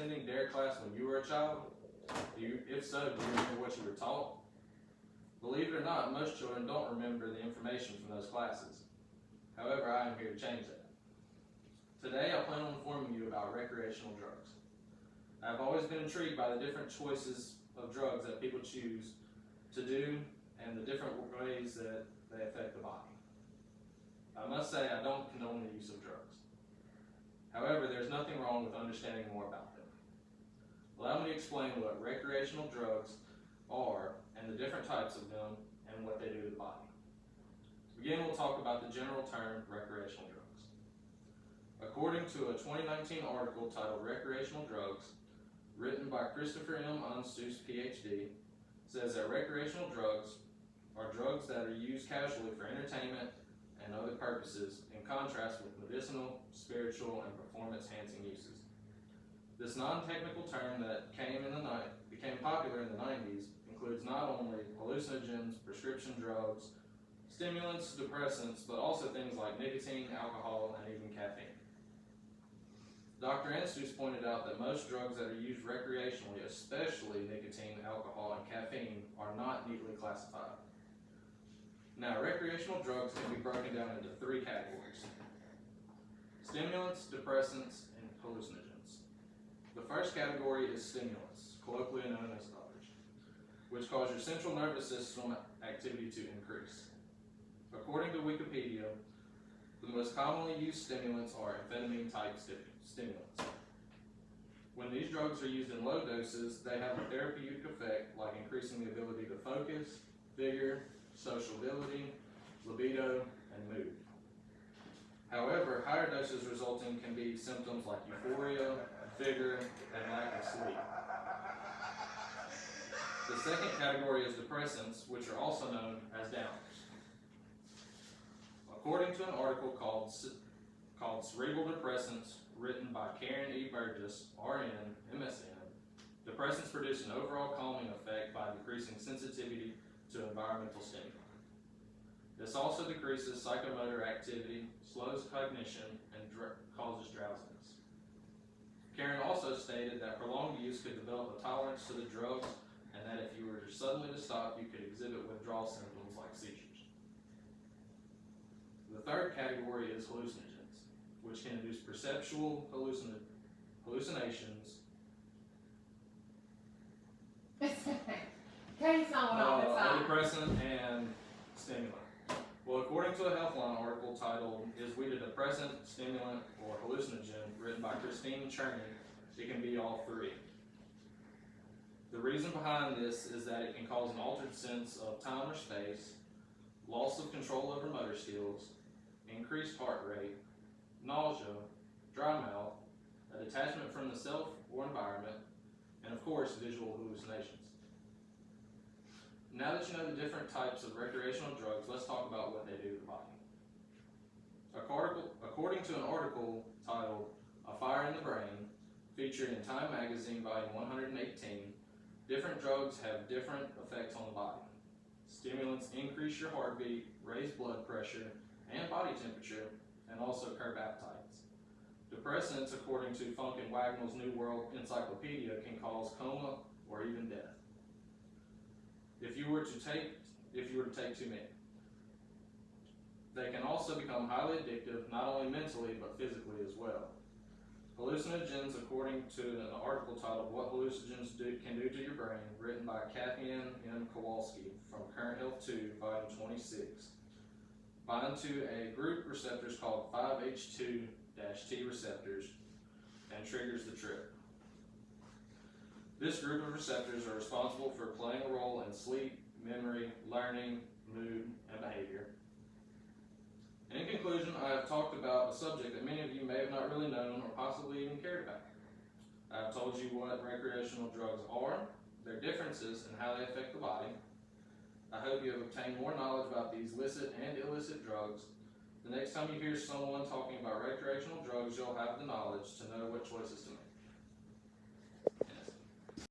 attending DARE class when you were a child? If so, do you remember what you were taught? Believe it or not, most children don't remember the information from those classes. However, I am here to change that. Today, I plan on informing you about recreational drugs. I have always been intrigued by the different choices of drugs that people choose to do and the different ways that they affect the body. I must say I don't condone the use of drugs. However, there's nothing wrong with understanding more about them. Allow me to explain what recreational drugs are and the different types of them and what they do to the body. To begin, we'll talk about the general term recreational drugs. According to a 2019 article titled Recreational Drugs, written by Christopher M. Unstoos, PhD, says that recreational drugs are drugs that are used casually for entertainment and other purposes, in contrast with medicinal, spiritual, and performance-enhancing uses. This non-technical term that became popular in the 90s includes not only hallucinogens, prescription drugs, stimulants, depressants, but also things like nicotine, alcohol, and even caffeine. Dr. Anstoos pointed out that most drugs that are used recreationally, especially nicotine, alcohol, and caffeine, are not neatly classified. Now, recreational drugs can be broken down into three categories: stimulants, depressants, and hallucinogens. The first category is stimulants, colloquially known as others, which cause your central nervous system activity to increase. According to Wikipedia, the most commonly used stimulants are amphetamine-type stimulants. When these drugs are used in low doses, they have a therapeutic effect like increasing the ability to focus, vigor, sociability, libido, and mood. However, higher doses resulting can be symptoms like euphoria, vigor, and lack of sleep. The second category is depressants, which are also known as downers. According to an article called Cerebral Depressants, written by Karen E. Burgess, RN, MSN, depressants produce an overall calming effect by decreasing sensitivity to environmental stimuli. This also decreases psychomotor activity, slows cognition, and causes drowsiness. Karen also stated that prolonged use could develop a tolerance to the drugs, and that if you were suddenly to stop, you could exhibit withdrawal symptoms like seizures. The third category is hallucinogens, which can induce perceptual hallucinations. A depressant and stimulant. Well, according to a Healthline article titled "Is Weed a Depressant, Stimulant, or Hallucinogen?" written by Christine Cherney, it can be all three. The reason behind this is that it can cause an altered sense of time or space, loss of control over motor skills, increased heart rate, nausea, dry mouth, a detachment from the self or environment, and of course, visual hallucinations. Now that you know the different types of recreational drugs, let's talk about what they do to the body. According to an article titled "A Fire in the Brain," featured in Time Magazine, volume 118, different drugs have different effects on the body. Stimulants increase your heartbeat, raise blood pressure and body temperature, and also curb appetites. Depressants, according to Funk and Wagnall's New World Encyclopedia, can cause coma or even death if you were to take too many. They can also become highly addictive, not only mentally but physically as well. Hallucinogens, according to an article titled "What Hallucinogens Can Do to Your Brain," written by Kathy M. Kowalski from Current Health 2, volume 26, bind to a group receptors called 5H2-T receptors and triggers the trip. This group of receptors are responsible for playing a role in sleep, memory, learning, mood, and behavior. And in conclusion, I have talked about a subject that many of you may have not really known or possibly even cared about. I have told you what recreational drugs are, their differences, and how they affect the body. I hope you have obtained more knowledge about these licit and illicit drugs. The next time you hear someone talking about recreational drugs, you'll have the knowledge to know what choices to make.